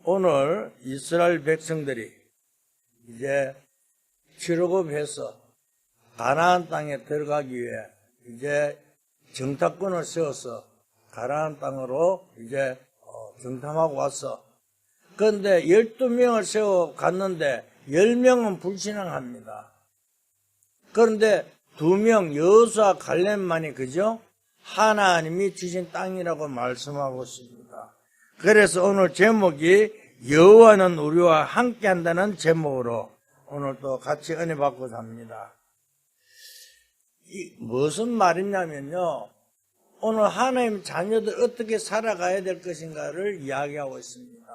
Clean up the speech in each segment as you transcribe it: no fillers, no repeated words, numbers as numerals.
오늘 이스라엘 백성들이 이제 출애굽해서 가나안 땅에 들어가기 위해 이제 정탐꾼을 세워서 가나안 땅으로 이제 정탐하고 왔어. 그런데 12명을 세워 갔는데 10명은 불신앙합니다. 그런데 2명 여호수아 갈렙만이 그죠? 하나님이 주신 땅이라고 말씀하고 있습니다. 그래서 오늘 제목이 여호와는 우리와 함께한다는 제목으로 오늘 또 같이 은혜 받고 삽니다. 무슨 말이냐면요, 오늘 하나님 자녀들 어떻게 살아가야 될 것인가를 이야기하고 있습니다.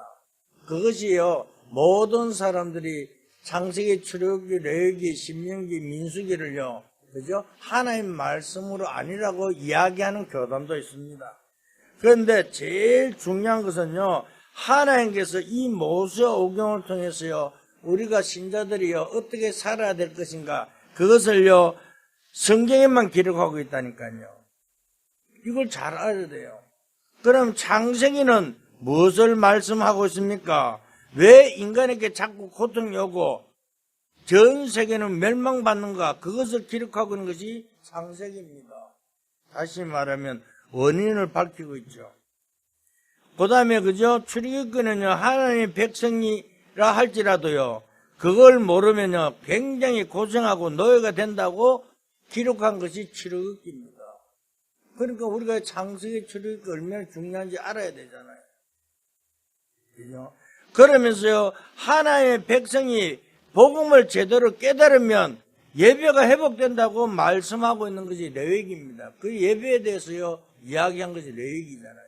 그것이요, 모든 사람들이 창세기, 출애굽기, 레위기, 신명기, 민수기를요, 그죠? 하나님 말씀으로 아니라고 이야기하는 교단도 있습니다. 그런데 제일 중요한 것은요, 하나님께서 이 모세와 오경을 통해서요, 우리가 신자들이요, 어떻게 살아야 될 것인가, 그것을요, 성경에만 기록하고 있다니까요. 이걸 잘 알아야 돼요. 그럼 창세기는 무엇을 말씀하고 있습니까? 왜 인간에게 자꾸 고통이 오고 전 세계는 멸망받는가? 그것을 기록하고 있는 것이 창세기입니다. 다시 말하면 원인을 밝히고 있죠. 그 다음에 그죠? 출애굽기는요, 하나님의 백성이라 할지라도요, 그걸 모르면요, 굉장히 고생하고 노예가 된다고 기록한 것이 출애굽기입니다. 그러니까 우리가 창세기, 출애굽기 얼마나 중요한지 알아야 되잖아요. 그죠? 그러면서요, 하나님의 백성이 복음을 제대로 깨달으면 예배가 회복된다고 말씀하고 있는 것이 레위기입니다. 그 예배에 대해서요, 이야기한 것이 레위기잖아요.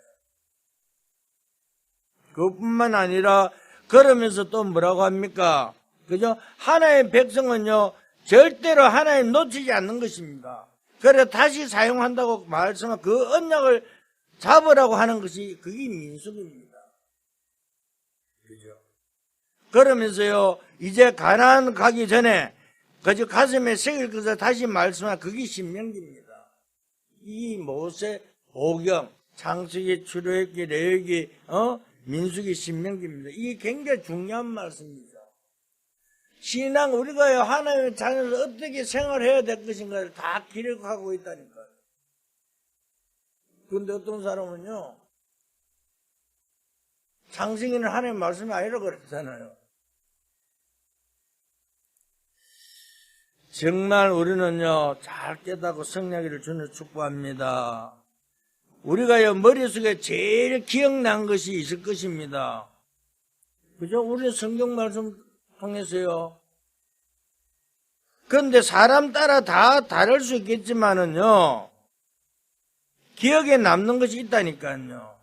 그뿐만 아니라 그러면서 또 뭐라고 합니까? 그죠? 하나님의 백성은요, 절대로 하나님 놓치지 않는 것입니다. 그래 다시 사용한다고 말씀한 그 언약을 잡으라고 하는 것이 그게 민수기입니다. 그죠? 그러면서요, 이제 가나안 가기 전에 그저 가슴에 새길 것을 다시 말씀한 그게 신명기입니다. 이 모세, 오경, 창세기, 출애굽기, 레위기, 민수기, 신명기입니다. 이게 굉장히 중요한 말씀이죠. 신앙, 우리가요, 하나님의 자녀를 어떻게 생활해야 될 것인가를 다 기록하고 있다니까요. 그런데 어떤 사람은요, 창세기는 하나님의 말씀이 아니라고 그랬잖아요. 정말 우리는요, 잘 깨닫고 성령을 주는 축복합니다. 우리가요, 머릿속에 제일 기억난 것이 있을 것입니다. 그죠? 우리 성경 말씀 통해서요. 그런데 사람 따라 다 다를 수 있겠지만은요, 기억에 남는 것이 있다니까요.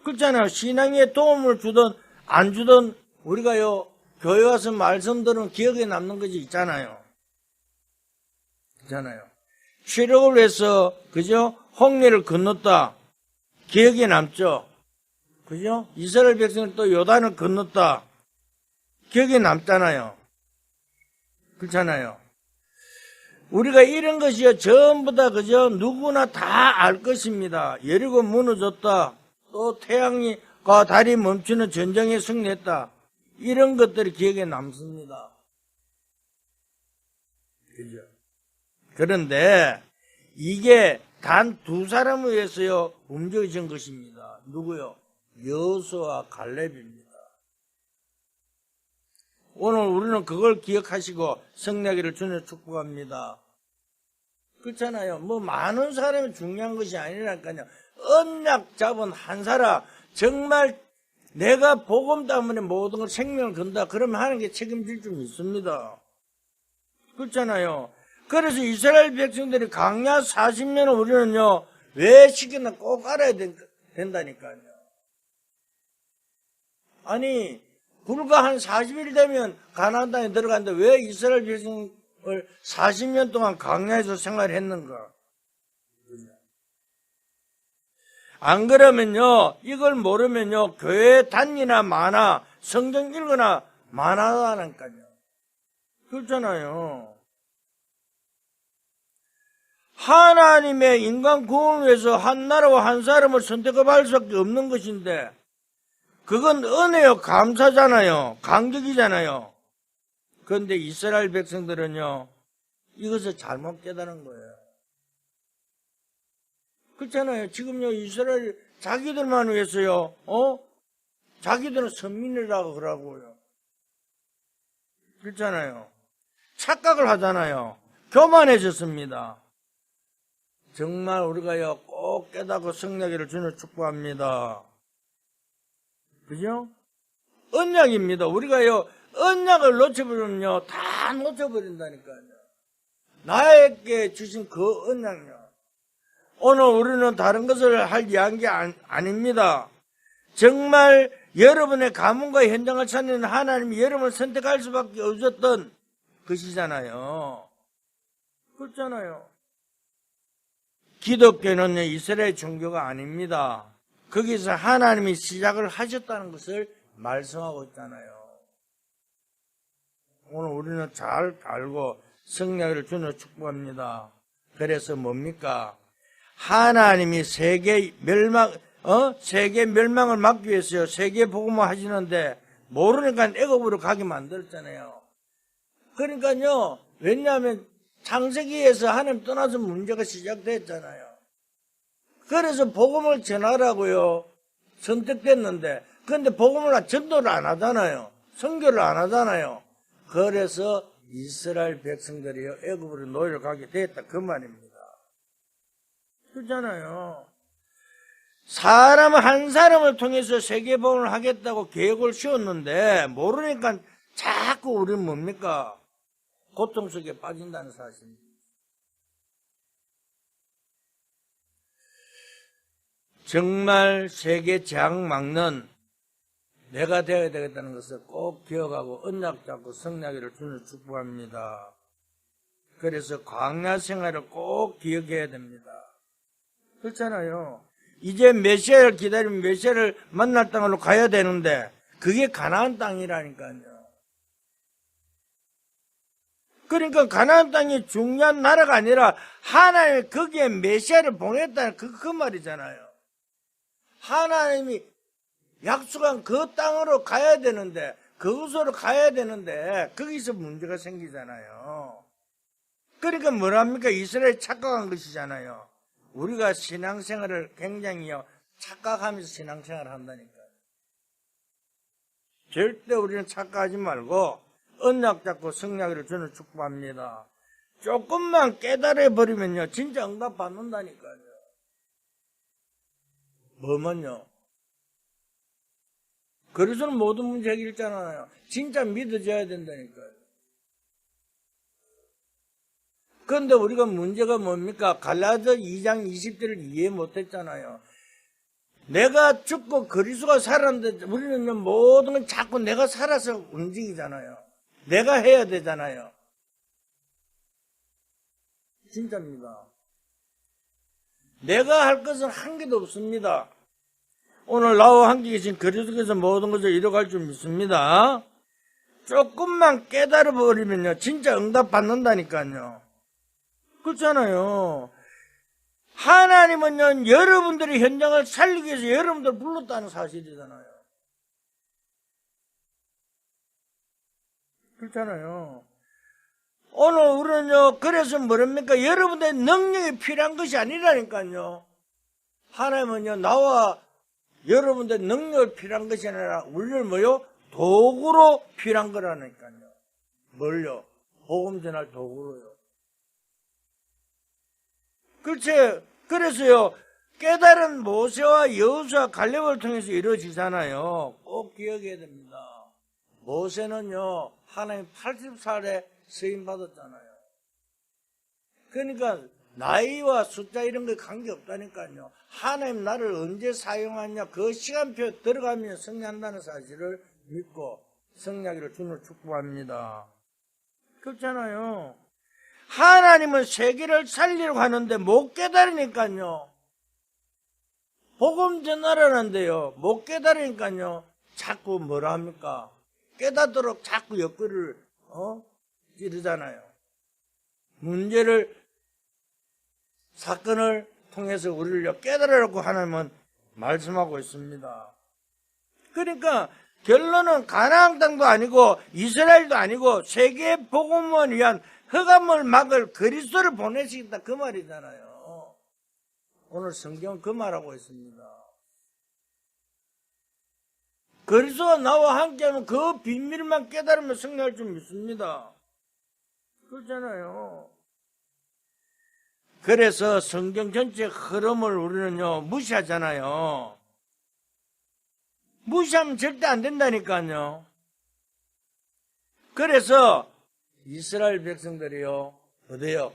그렇잖아요. 신앙에 도움을 주든 안 주든 우리가요, 교회 와서 말씀 들으면 기억에 남는 것이 있잖아요. 있잖아요. 출애굽을 해서, 그죠? 홍해를 건넜다. 기억에 남죠. 그죠? 이스라엘 백성을 또 요단을 건넜다. 기억에 남잖아요. 그렇잖아요. 우리가 이런 것이요, 전부 다 그죠? 누구나 다 알 것입니다. 여리고 무너졌다. 또 태양과 달이 멈추는 전쟁에 승리했다. 이런 것들이 기억에 남습니다. 그죠? 그런데 이게 단 2사람을 위해서요, 움직여진 것입니다. 누구요? 여호수아와 갈렙입니다. 오늘 우리는 그걸 기억하시고 성례기를 주님 축복합니다. 그렇잖아요. 뭐 많은 사람이 중요한 것이 아니라니까요. 언약 잡은 한 사람, 정말 내가 복음 때문에 모든 걸 생명을 건다. 그러면 하나님께 책임질 줄 믿습니다. 그렇잖아요. 그래서 이스라엘 백성들이 광야 40년을 우리는요, 왜 시켰나 꼭 알아야 된다니까요. 아니, 불과 한 40일 되면 가나안 땅에 들어갔는데 왜 이스라엘 백성을 40년 동안 광야에서 생활했는가? 안 그러면요, 이걸 모르면요, 교회 다니나 마나, 성경 읽거나 마나다니까요. 그렇잖아요. 하나님의 인간 구원을 위해서 한 나라와 한 사람을 선택할 수밖에 없는 것인데, 그건 은혜요, 감사잖아요. 감격이잖아요. 그런데 이스라엘 백성들은요, 이것을 잘못 깨달은 거예요. 그렇잖아요. 지금요, 이스라엘 자기들만 위해서요, 자기들은 선민이라고 그러고요. 그렇잖아요. 착각을 하잖아요. 교만해졌습니다. 정말 우리가요, 꼭 깨닫고 승리하기를 주님을 축복합니다. 그죠? 언약입니다. 우리가요, 언약을 놓쳐버리면요, 다 놓쳐버린다니까요. 나에게 주신 그 언약요. 오늘 우리는 다른 것을 할 이야기 아닙니다. 정말 여러분의 가문과 현장을 찾는 하나님이 여러분을 선택할 수밖에 없었던 것이잖아요. 그렇잖아요. 기독교는 이스라엘 종교가 아닙니다. 거기서 하나님이 시작을 하셨다는 것을 말씀하고 있잖아요. 오늘 우리는 잘 알고 승리를 주님을 축복합니다. 그래서 뭡니까? 하나님이 세계 멸망을 막기 위해서요, 세계 복음을 하시는데 모르니까 애굽으로 가게 만들었잖아요. 그러니까요, 왜냐하면 창세기에서 하나님 떠나서 문제가 시작됐잖아요. 그래서 복음을 전하라고요, 선택됐는데, 그런데 복음을 전도를 안 하잖아요. 선교를 안 하잖아요. 그래서 이스라엘 백성들이요, 애굽으로 노예를 가게 됐다, 그 말입니다. 그렇잖아요. 사람 한 사람을 통해서 세계복음을 하겠다고 계획을 세웠는데 모르니까 자꾸 우리는 뭡니까? 고통 속에 빠진다는 사실입니다. 정말 세계 재앙 막는 내가 되어야 되겠다는 것을 꼭 기억하고 언약 잡고 승리하기를 주님을 축복합니다. 그래서 광야 생활을 꼭 기억해야 됩니다. 그렇잖아요. 이제 메시아를 기다리면 메시아를 만날 땅으로 가야 되는데 그게 가나안 땅이라니까요. 그러니까 가나안 땅이 중요한 나라가 아니라 하나님이 거기에 메시아를 보냈다는 그 말이잖아요. 하나님이 약속한 그 땅으로 가야 되는데, 그곳으로 가야 되는데 거기서 문제가 생기잖아요. 그러니까 뭐랍니까? 이스라엘이 착각한 것이잖아요. 우리가 신앙생활을 굉장히요, 착각하면서 신앙생활을 한다니까요. 절대 우리는 착각하지 말고 언약 잡고 승리하기를 저는 축복합니다. 조금만 깨달아버리면요, 진짜 응답 받는다니까요. 뭐면요? 그래서는 모든 문제 해결잖아요. 진짜 믿어져야 된다니까요. 그런데 우리가 문제가 뭡니까? 갈라디아 2장 20절을 이해 못했잖아요. 내가 죽고 그리스도가 살았는데 우리는 모든 건 자꾸 내가 살아서 움직이잖아요. 내가 해야 되잖아요. 진짜입니다. 내가 할 것은 한 개도 없습니다. 오늘 나와 함께 계신 그리스도께서 모든 것을 이뤄갈 줄 믿습니다. 조금만 깨달아버리면요, 진짜 응답 받는다니까요. 그렇잖아요. 하나님은요, 여러분들의 현장을 살리기 위해서 여러분들을 불렀다는 사실이잖아요. 그렇잖아요. 오늘 우리는요, 그래서 뭐랍니까? 여러분들의 능력이 필요한 것이 아니라니까요. 하나님은요, 나와 여러분들 능력이 필요한 것이 아니라 우리를 뭐요? 도구로 필요한 거라니까요. 뭘요? 복음 전할 도구로요. 그렇지. 그래서요, 깨달은 모세와 여호수아 갈렙을 통해서 이루어지잖아요. 꼭 기억해야 됩니다. 모세는요, 하나님 80살에 쓰임 받았잖아요. 그러니까 나이와 숫자 이런 게 관계없다니까요. 하나님 나를 언제 사용하냐, 그 시간표 들어가면 승리한다는 사실을 믿고 승리하기를 주님을 축복합니다. 그렇잖아요. 하나님은 세계를 살리려고 하는데 못 깨달으니까요. 복음 전하라는데요, 못 깨달으니까요, 자꾸 뭐라 합니까? 깨닫도록 자꾸 옆구리를 찌르잖아요. 사건을 통해서 우리를 깨달으라고 하나님은 말씀하고 있습니다. 그러니까 결론은 가나안 땅도 아니고 이스라엘도 아니고 세계 복음을 위한 흑암을 막을 그리스도를 보내시겠다 그 말이잖아요. 오늘 성경은 그 말하고 있습니다. 그리스도가 나와 함께하면 그 비밀만 깨달으면 승리할 줄 믿습니다. 그렇잖아요. 그래서 성경 전체 흐름을 우리는요 무시하잖아요. 무시하면 절대 안 된다니까요. 그래서 이스라엘 백성들이요 어디요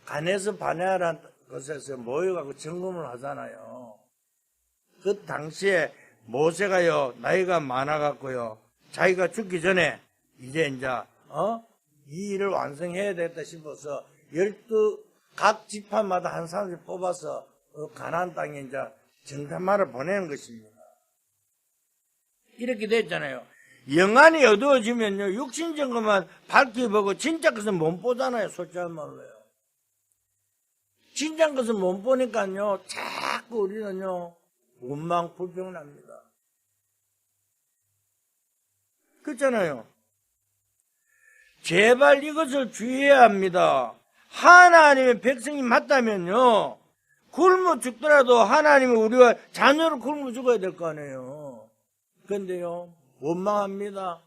간에서 바네아라는 곳에서 모여가고 점검을 하잖아요. 그 당시에 모세가요 나이가 많아갖고요 자기가 죽기 전에 이제 이 일을 완성해야 되겠다 싶어서 12각 지파마다 한 사람을 뽑아서 가나안 땅에 이제 정탐하러 보내는 것입니다. 이렇게 됐잖아요. 영안이 어두워지면요 육신적인 것만 밝히 보고 진짜 것은 못 보잖아요. 솔직히 말로요. 진짜 것은 못 보니까요 자꾸 우리는요 원망 불평납니다. 그렇잖아요. 제발 이것을 주의해야 합니다. 하나님의 백성이 맞다면요 굶어 죽더라도 하나님이 우리와 자녀를 굶어 죽어야 될 거 아니에요. 그런데요 원망합니다.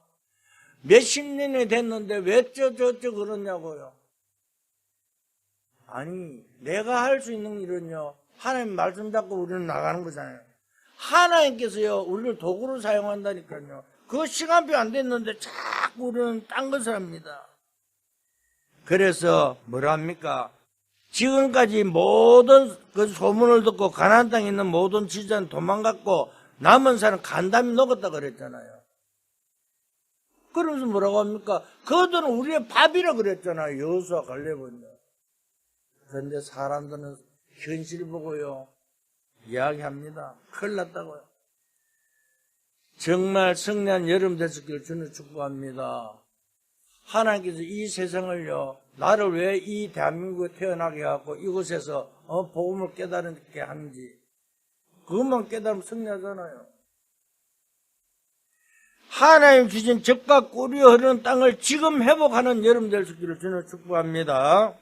몇십 년이 됐는데 왜 저쩌 그러냐고요. 아니 내가 할 수 있는 일은요 하나님 말씀 잡고 우리는 나가는 거잖아요. 하나님께서요 우리를 도구로 사용한다니까요. 그 시간표 안 됐는데 자꾸 우리는 딴 것을 합니다. 그래서 뭐라 합니까? 지금까지 모든 그 소문을 듣고 가나안 땅에 있는 모든 지자는 도망갔고 남은 사람 간담이 녹았다 그랬잖아요. 그러면서 뭐라고 합니까? 그들은 우리의 밥이라 그랬잖아요. 여호수아 갈렙은요. 그런데 사람들은 현실 보고요 이야기합니다. 큰일 났다고요. 정말 승리한 여름 되시길 주는 축복합니다. 하나님께서 이 세상을요 나를 왜 이 대한민국에 태어나게 하고 이곳에서 복음을 깨달게 하는지 그것만 깨달으면 승리하잖아요. 하나님 주신 젖과 꿀이 흐르는 땅을 지금 회복하는 여름 되시기를 주는 축복합니다.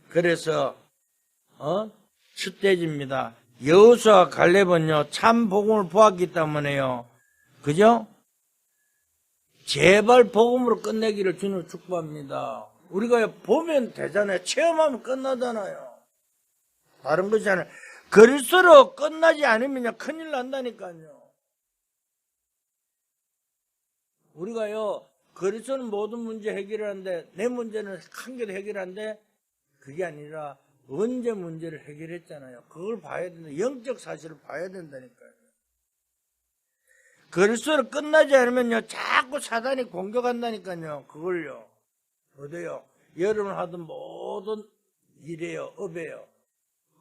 그래서 숫대집니다. 여호수아 갈렙은요 참 복음을 보았기 때문에요 그죠? 제발 복음으로 끝내기를 주는 축복합니다. 우리가 보면 되잖아요. 체험하면 끝나잖아요. 다른 것이 아니라 그리스도로 끝나지 않으면 큰일 난다니까요. 우리가요 그리스도는 모든 문제 해결하는데 내 문제는 한 개도 해결하는데 그게 아니라 언제 문제를 해결했잖아요. 그걸 봐야 된다. 영적 사실을 봐야 된다니까요. 그리스도로 끝나지 않으면요 자꾸 사단이 공격한다니까요. 그걸요 어때요? 여러분 하던 모든 일이에요 업이에요.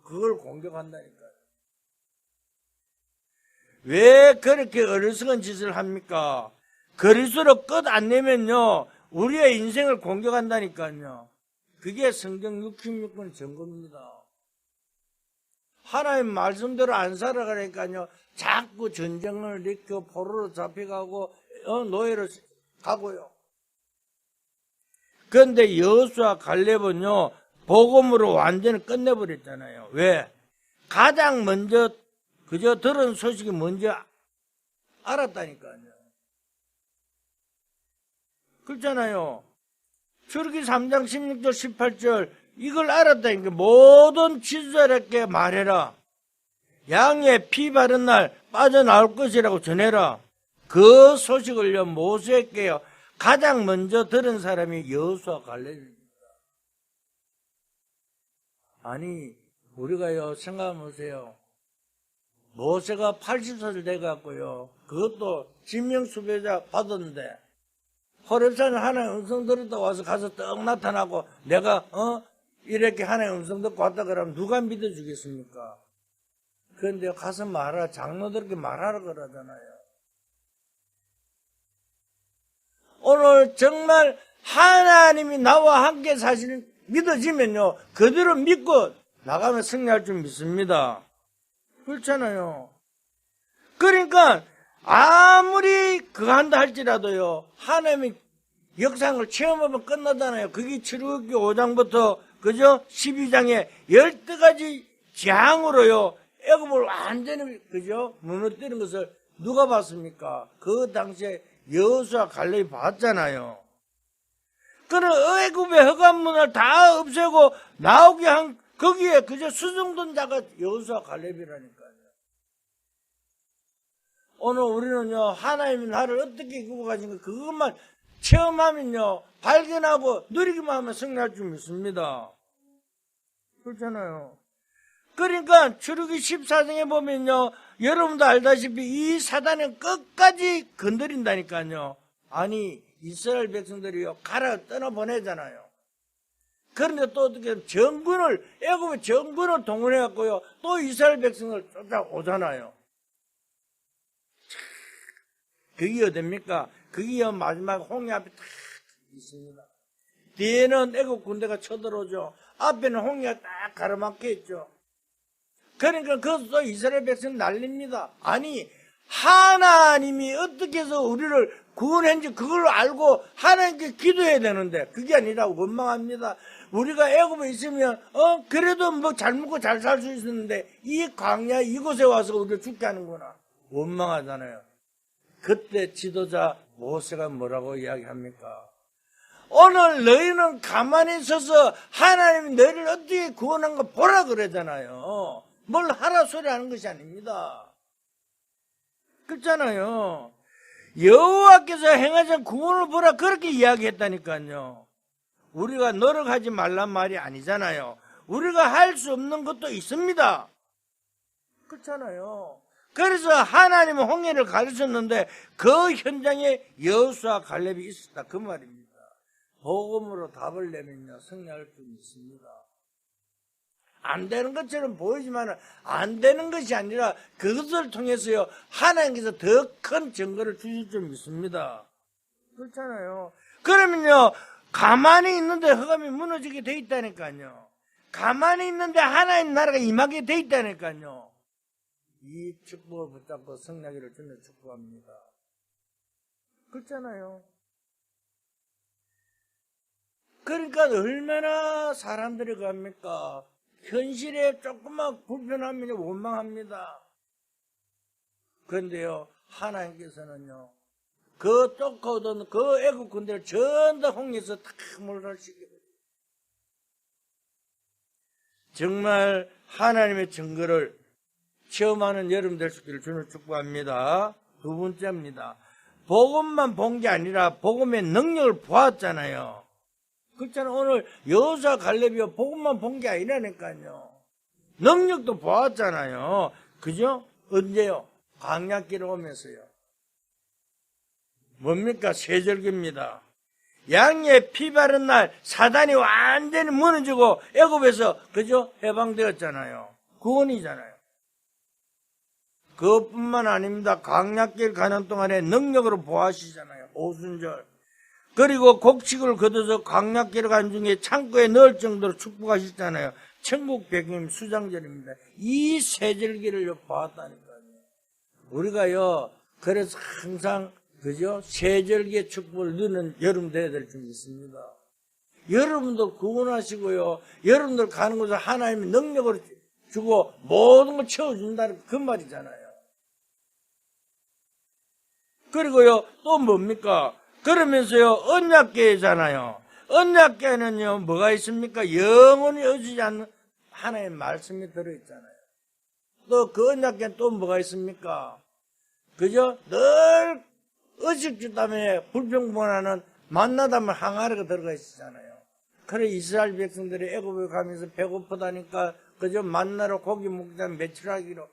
그걸 공격한다니까요. 왜 그렇게 어리석은 짓을 합니까? 그리스도로 끝 안 내면요 우리의 인생을 공격한다니까요. 그게 성경 66권 증거입니다. 하나님 말씀대로 안 살아가니까요 자꾸 전쟁을 일으켜 포로로 잡혀가고 노예로 가고요. 그런데 여호수아 갈렙은요 복음으로 완전히 끝내버렸잖아요. 왜? 가장 먼저 그저 들은 소식이 먼저 알았다니까요. 그렇잖아요. 출애굽기 3장 16절 18절 이걸 알았다니까. 모든 지도자에게 말해라. 양의 피 바른 날 빠져나올 것이라고 전해라. 그 소식을요 모세에게요 가장 먼저 들은 사람이 여호수아 갈렙입니다. 아니 우리가요 생각해보세요. 모세가 80살 돼갖고요 그것도 진명수배자 받았는데 호렙산에 하나님 음성 들었다고 와서 가서 떡 나타나고 내가 이렇게 하나님 음성 듣고 왔다 그러면 누가 믿어주겠습니까? 그런데 가서 말하라. 장로들에게 말하라 그러잖아요. 오늘 정말 하나님이 나와 함께 사실 믿어지면요 그대로 믿고 나가면 승리할 줄 믿습니다. 그렇잖아요. 그러니까 아무리 그거 한다 할지라도요, 하나님의 역상을 체험하면 끝나잖아요. 그게 출애굽기 5장부터 그죠? 12장에 12가지 재앙으로요, 애굽을 완전히 그죠? 무너뜨리는 것을 누가 봤습니까? 그 당시에 여호수아 갈렙이 봤잖아요. 그는 애굽의 허관문을 다 없애고 나오게 한 거기에 그저 수중둔 자가 여호수아 갈렙이라니까요. 오늘 우리는요, 하나님이 나를 어떻게 이끌고 가신가 그것만 체험하면요, 발견하고 누리기만 하면 승리할 줄 믿습니다. 그렇잖아요. 그러니까 출애굽기 14장에 보면요, 여러분도 알다시피 이 사단은 끝까지 건드린다니까요. 아니, 이스라엘 백성들이요, 가라 떠나보내잖아요. 그런데 또 어떻게 애굽의 정군을 동원해갖고요, 또 이스라엘 백성을 쫓아오잖아요. 그게 어딥니까? 그게 마지막 홍해 앞에 딱 있습니다. 뒤에는 애굽 군대가 쳐들어오죠. 앞에는 홍해가 딱 가로막혀 있죠. 그러니까 그것도 이스라엘 백성 난립니다. 아니, 하나님이 어떻게 해서 우리를 구원했는지 그걸 알고 하나님께 기도해야 되는데 그게 아니라 원망합니다. 우리가 애굽에 있으면 그래도 뭐 잘 먹고 잘 살 수 있었는데 이 광야 이곳에 와서 우리를 죽게 하는구나. 원망하잖아요. 그때 지도자 모세가 뭐라고 이야기합니까? 오늘 너희는 가만히 서서 하나님이 너희를 어떻게 구원한 거 보라 그러잖아요. 뭘 하라 소리 하는 것이 아닙니다. 그렇잖아요. 여호와께서 행하신 구원을 보라 그렇게 이야기했다니까요. 우리가 노력하지 말란 말이 아니잖아요. 우리가 할 수 없는 것도 있습니다. 그렇잖아요. 그래서 하나님은 홍해를 가르쳤는데 그 현장에 여호수아 갈렙이 있었다 그 말입니다. 복음으로 답을 내면요, 승리할 줄 믿습니다. 안 되는 것처럼 보이지만 안 되는 것이 아니라 그것을 통해서요, 하나님께서 더 큰 증거를 주실 줄 믿습니다. 그렇잖아요. 그러면요, 가만히 있는데 흑암이 무너지게 돼 있다니까요. 가만히 있는데 하나님 나라가 임하게 돼 있다니까요. 이 축복을 붙잡고 승리하기를 주님 축복합니다. 그렇잖아요. 그러니까 얼마나 사람들이 갑니까? 현실에 조금만 불편하면 원망합니다. 그런데요, 하나님께서는요, 그 쫓아오던 그 애국 군대를 전부 홍해에서 다 몰아시게 됩니다. 정말 하나님의 증거를 체험하는 여러분 될 수 있기를 주님 축복합니다. 두 번째입니다. 복음만 본 게 아니라 복음의 능력을 보았잖아요. 그렇잖아요. 오늘 여호수아 갈렙이요, 복음만 본 게 아니라니까요. 능력도 보았잖아요. 그죠? 언제요? 광야길을 오면서요. 뭡니까? 세절기입니다. 양의 피 바른 날 사단이 완전히 무너지고 애굽에서 그죠? 해방되었잖아요. 구원이잖아요. 그것뿐만 아닙니다. 광야길 가는 동안에 능력으로 보하시잖아요. 오순절. 그리고 곡식을 걷어서 광야길을 간 중에 창고에 넣을 정도로 축복하셨잖아요. 천국 백임 수장절입니다. 이 세절기를 보았다니까요. 우리가요, 그래서 항상 그죠? 세절기의 축복을 누리는 여러분 되어야 될 줄 믿습니다. 여러분도 구원하시고요, 여러분들 가는 곳에 하나님의 능력으로 주고 모든 걸 채워준다는 그 말이잖아요. 그리고요, 또 뭡니까? 그러면서요, 언약궤잖아요. 언약궤는요, 뭐가 있습니까? 영원히 어지지 않는 하나님의 말씀이 들어있잖아요. 또 그 언약궤는 또 뭐가 있습니까? 그죠? 늘 의식주 때문에 불평분하는 만나다면 항아리가 들어가 있잖아요. 그래 이스라엘 백성들이 애굽에 가면서 배고프다니까 그저 만나러 고기 먹자 며칠 하기로,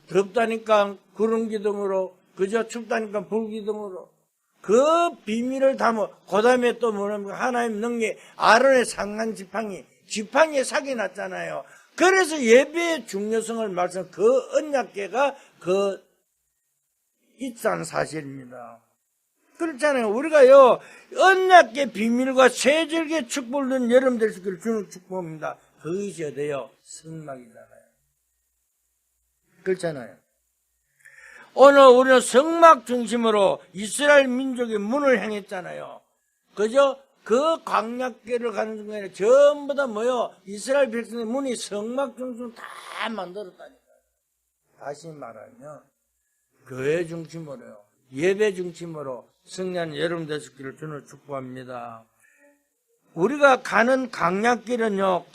덥다니까 구름 기둥으로, 그저 춥다니까 불 기둥으로, 그 비밀을 담아. 그 다음에 또 뭐냐면 하나님 능력, 아론의 상한 지팡이에 sak이 났잖아요. 그래서 예배의 중요성을 말씀, 그 언약궤가 그 있다는 사실입니다. 그렇잖아요. 우리가요, 언약궤 비밀과 세절기의 축복을 누린 여러분 될 수 있기를 주는 축복합니다. 그것이 어때요? 성막이잖아요. 그렇잖아요. 오늘 우리는 성막 중심으로 이스라엘 민족의 문을 향했잖아요. 그죠? 그 광야길을 가는 중간에 전부 다 뭐요? 이스라엘 백성의 문이 성막 중심으로 다 만들었다니까요. 다시 말하면 교회 중심으로요. 예배 중심으로 승리하는 여러분 되시기를 주는 축복합니다. 우리가 가는 광야길은요,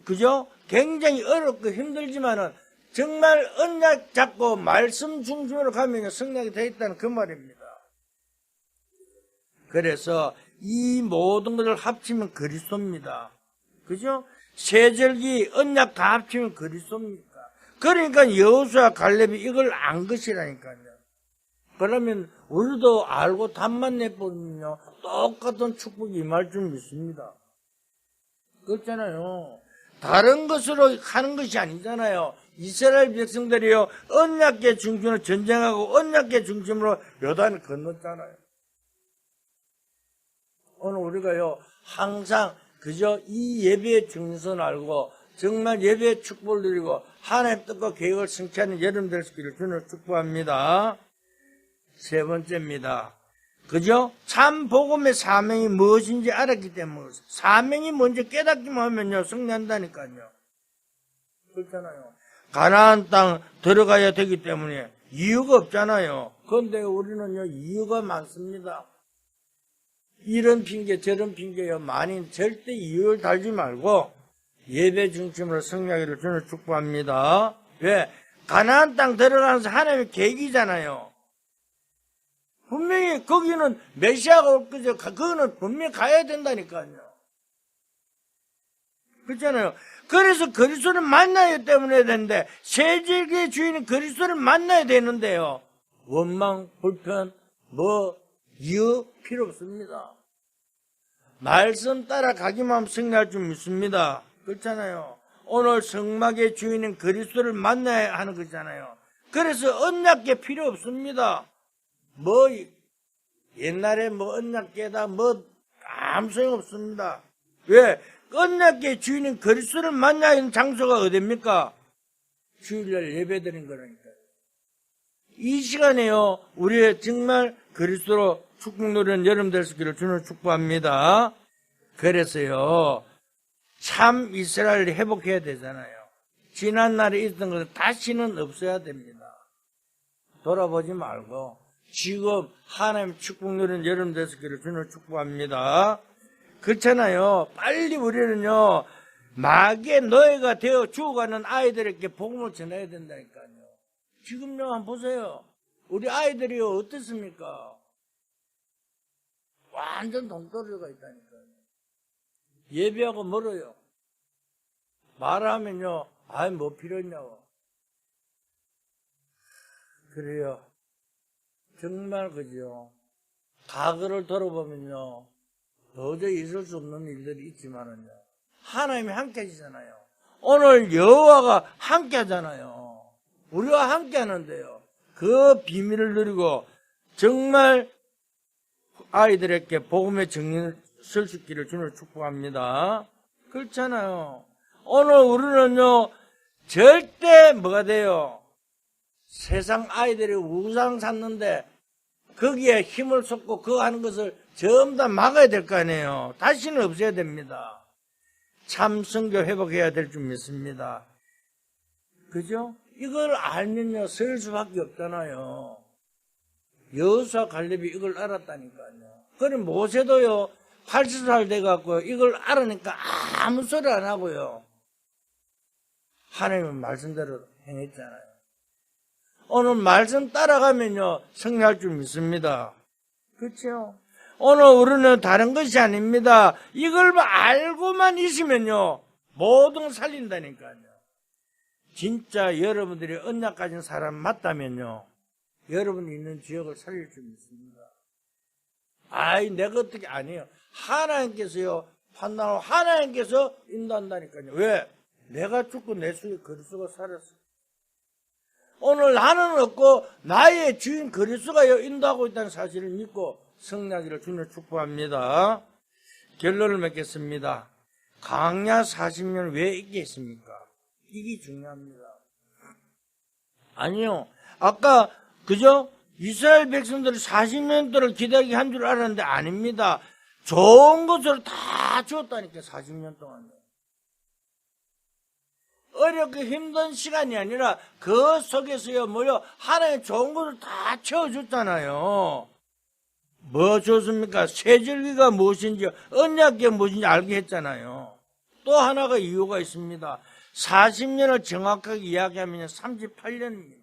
그죠? 굉장히 어렵고 힘들지만은 정말 언약 잡고 말씀 중심으로 가면 승리하게 되어 있다는 그 말입니다. 그래서 이 모든 것을 합치면 그리스도입니다. 그죠? 세절기 언약 다 합치면 그리스도입니까? 그러니까 여호수아 갈렙이 이걸 안 것이라니까요. 그러면 우리도 알고 답만 내보면요 똑같은 축복이 임할 줄 믿습니다. 그렇잖아요. 다른 것으로 하는 것이 아니잖아요. 이스라엘 백성들이요 언약궤 중심으로 전쟁하고 언약궤 중심으로 요단을 건넜잖아요. 오늘 우리가요 항상 그저 이 예배의 중요성을 알고 정말 예배의 축복을 누리고 하나님의 뜻과 계획을 성취하는 여러분 될 수 있기를 주는 축복합니다. 세 번째입니다. 그죠? 참 복음의 사명이 무엇인지 알았기 때문에 사명이 먼저 깨닫기만 하면요 승리한다니까요. 그렇잖아요. 가나안 땅 들어가야 되기 때문에 이유가 없잖아요. 그런데 우리는요 이유가 많습니다. 이런 핑계 저런 핑계요 많이 절대 이유를 달지 말고 예배 중심으로 승리하기를 저는 축복합니다. 왜? 가나안 땅 들어가면서 하나님의 계획이잖아요. 분명히 거기는 메시아가 올 거죠. 그거는 분명히 가야 된다니까요. 그렇잖아요. 그래서 그리스도를 만나야 때문에 되는데 세절기의 주인은 그리스도를 만나야 되는데요. 원망, 불편, 이유 필요 없습니다. 말씀 따라가기만 하면 승리할 줄 믿습니다. 그렇잖아요. 오늘 성막의 주인은 그리스도를 만나야 하는 거잖아요. 그래서 언약궤 필요 없습니다. 옛날에 언약궤다 아무 소용 없습니다. 왜? 언약궤 주인은 그리스도를 만나야 하는 장소가 어딥니까? 주일날 예배드린 거라니까요. 이 시간에요 우리의 정말 그리스도로 축복 누리는 여러분 될 수 있기를 주는 축복합니다. 그래서요 참 이스라엘을 회복해야 되잖아요. 지난날에 있던 것은 다시는 없어야 됩니다. 돌아보지 말고 지금 하나님 축복 누리는 여러분 될 수 있기를 주는 축복합니다. 그렇잖아요. 빨리 우리는요 마귀의 노예가 되어 죽어가는 아이들에게 복음을 전해야 된다니까요. 지금요 한번 보세요. 우리 아이들이요 어떻습니까? 완전 동떨어져가 있다니까요. 예배하고 멀어요. 말하면요 뭐 필요했냐고. 그래요. 정말 그죠. 과거를 돌아보면요 도저히 있을 수 없는 일들이 있지만은요 하나님이 함께 하시잖아요. 오늘 여호와가 함께 하잖아요. 우리와 함께 하는데요 그 비밀을 누리고 정말 아이들에게 복음의 정리를 쓸 수 있기를 주님을 축복합니다. 그렇잖아요. 오늘 우리는요 절대 뭐가 돼요? 세상 아이들이 우상 샀는데 거기에 힘을 쏟고 그거 하는 것을 전부 다 막아야 될 거 아니에요. 다시는 없어야 됩니다. 참 선교 회복해야 될 줄 믿습니다. 그죠? 이걸 알면요 설 수밖에 없잖아요. 여호수아 갈렙이 이걸 알았다니까요. 그럼 모세도요 80살 돼갖고 이걸 알으니까 아무 소리 안 하고요 하나님의 말씀대로 행했잖아요. 오늘 말씀 따라가면요 승리할 줄 믿습니다. 그렇죠? 오늘 우리는 다른 것이 아닙니다. 이걸 알고만 있으면요 모든 걸 살린다니까요. 진짜 여러분들이 언약 가진 사람 맞다면요 여러분이 있는 지역을 살릴 줄 믿습니다. 내가 어떻게 아니에요. 하나님께서요 판단하고 하나님께서 인도한다니까요. 왜? 내가 죽고 내 속에 그리스도가 살았어. 오늘 나는 없고 나의 주인 그리스도가 인도하고 있다는 사실을 믿고 승리하기를 주님을 축복합니다. 결론을 맺겠습니다. 광야 40년 왜 있겠습니까? 이게 중요합니다. 아니요. 아까 그죠? 이스라엘 백성들이 40년 동안 기다리게 한 줄 알았는데 아닙니다. 좋은 것을 다 주었다니까 40년 동안. 어렵게 힘든 시간이 아니라 그 속에서요 뭐요 하나님 좋은 것을 다 채워줬잖아요. 뭐 줬습니까? 세절기가 무엇인지 언약이 무엇인지 알게 했잖아요. 또 하나가 이유가 있습니다. 40년을 정확하게 이야기하면 38년입니다.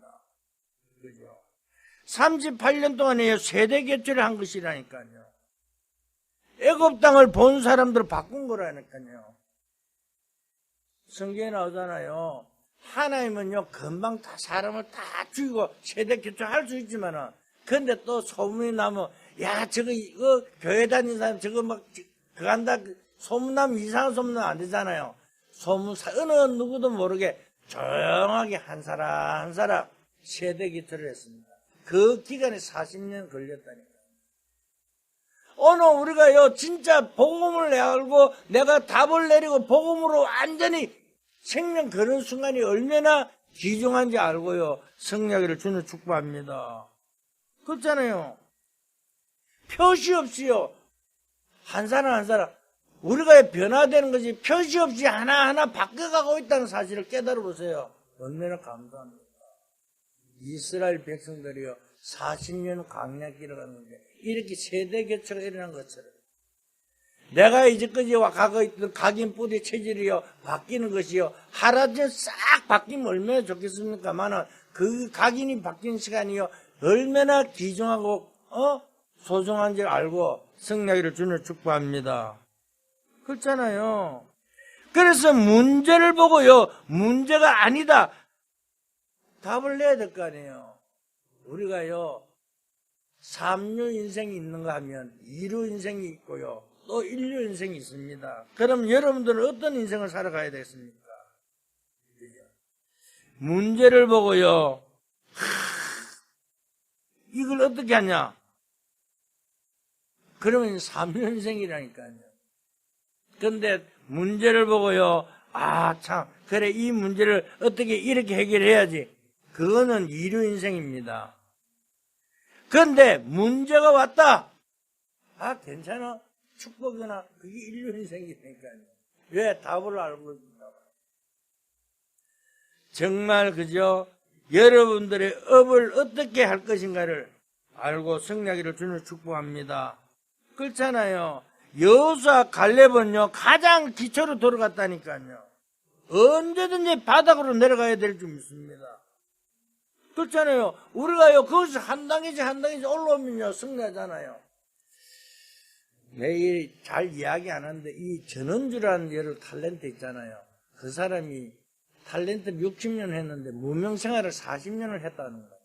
그죠? 38년 동안에 세대 개최를 한 것이라니까요. 애굽 땅을 본 사람들을 바꾼 거라니까요. 성경에 나오잖아요. 하나님은요 금방 다 사람을 다 죽이고 세대 개최할 수 있지만은 근데 또 소문이 나면 야 저거 이거 교회 다니는 사람 저거 막 그거 한다 소문나면 이상한 소문은 안 되잖아요. 어느 누구도 모르게 조용하게 한 사람 한 사람 세대 개최를 했습니다. 그 기간에 40년 걸렸다니까요. 오늘 우리가요 진짜 복음을 알고 내가 답을 내리고 복음으로 완전히 생명 거는 순간이 얼마나 귀중한지 알고요 승리하기를 주는 축복합니다. 그렇잖아요. 표시 없이요 한 사람 한 사람 우리가 변화되는 것이 표시 없이 하나하나 바뀌어가고 있다는 사실을 깨달아 보세요. 얼마나 감사합니다. 이스라엘 백성들이요 40년 광야길을 갔는데 이렇게 세대 교체가 일어난 것처럼 내가 이제까지 가고 있던 각인 뿌리 체질이요 바뀌는 것이요 하루아침에 싹 바뀌면 얼마나 좋겠습니까만은 그 각인이 바뀌는 시간이요 얼마나 귀중하고 소중한지를 알고 승리하기를 주는 축복합니다. 그렇잖아요. 그래서 문제를 보고요 문제가 아니다 답을 내야 될 거 아니에요. 우리가요 3류 인생이 있는가 하면 2류 인생이 있고요 또 1류 인생이 있습니다. 그럼 여러분들은 어떤 인생을 살아가야 되겠습니까? 문제를 보고요 이걸 어떻게 하냐 그러면 3류 인생이라니까요. 그런데 문제를 보고요 아 참 그래 이 문제를 어떻게 이렇게 해결해야지 그거는 2류 인생입니다. 그런데 문제가 왔다. 아 괜찮아. 축복이나 그게 1류 인생이니까요. 왜? 답을 알고 있다. 정말 그죠? 여러분들의 업을 어떻게 할 것인가를 알고 승리하기를 주는 축복합니다. 그렇잖아요. 여호수아 갈렙은요 가장 기초로 들어갔다니까요. 언제든지 바닥으로 내려가야 될 줄 믿습니다. 그렇잖아요. 우리가요 거기서 한 단계씩 올라오면요 승리하잖아요. 매일 잘 이야기 안 하는데 이 전원주라는 여러 탤런트 있잖아요. 그 사람이 탤런트 60년 했는데 무명생활을 40년을 했다는 거예요.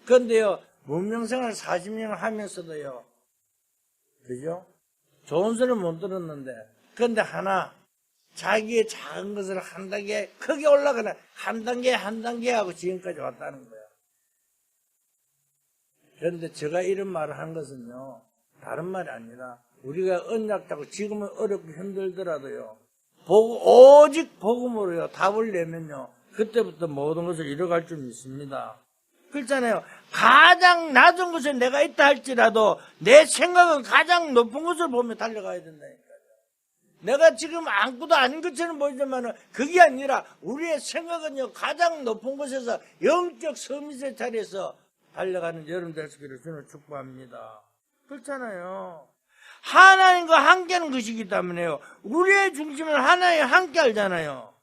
그런데요 무명생활 40년을 하면서도요 그죠? 좋은 소리는 못 들었는데 그런데 하나 자기의 작은 것을 한 단계 크게 올라가는 한 단계 하고 지금까지 왔다는 거예요. 그런데 제가 이런 말을 한 것은요 다른 말이 아니라 우리가 언약자고 지금은 어렵고 힘들더라도요 오직 복음으로요 답을 내면요 그때부터 모든 것을 이뤄갈 줄 믿습니다. 그렇잖아요. 가장 낮은 곳에 내가 있다 할지라도 내 생각은 가장 높은 곳을 보며 달려가야 된다니까요. 내가 지금 아무것도 아닌 것처럼 보이지만 그게 아니라 우리의 생각은요 가장 높은 곳에서 영적 서밋의 자리에서 달려가는 여러분 되시기를 주는 축복합니다. 그렇잖아요. 하나님과 함께하는 것이기 때문에요. 우리의 중심은 하나님 함께 알잖아요.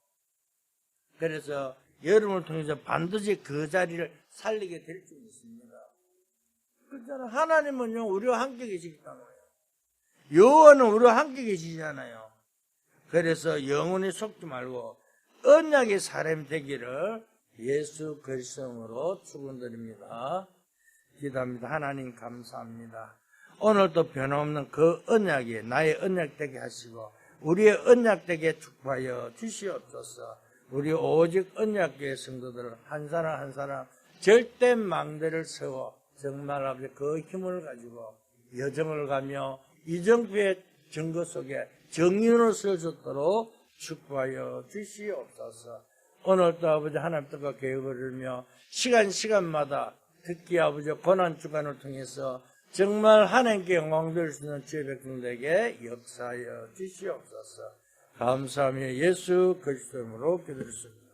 그래서 여러분을 통해서 반드시 그 자리를 살리게 될 줄 믿습니다. 그렇잖아요. 하나님은요 우리와 함께 계시기 때문에 여호와는 우리와 함께 계시잖아요. 그래서 영원히 속지 말고 언약의 사람이 되기를 예수 그리스도로 축원드립니다. 기도합니다. 하나님 감사합니다. 오늘도 변함없는 그 언약이 나의 언약 되게 하시고 우리의 언약 되게 축복하여 주시옵소서. 우리 오직 언약의 성도들 한 사람 한 사람 절대 망대를 세워 정말 아버지 그 힘을 가지고 여정을 가며 이정표의 증거 속에 정의로 설 수 있도록 축복하여 주시옵소서. 오늘도 아버지 하나님 뜻과 계획을 이루며 시간마다 특히 아버지 고난주간을 통해서 정말 하나님께 영광될 수 있는 주의 백성들에게 역사하여 주시옵소서. 감사하며 예수 그리스도 이름으로 기도드렸습니다.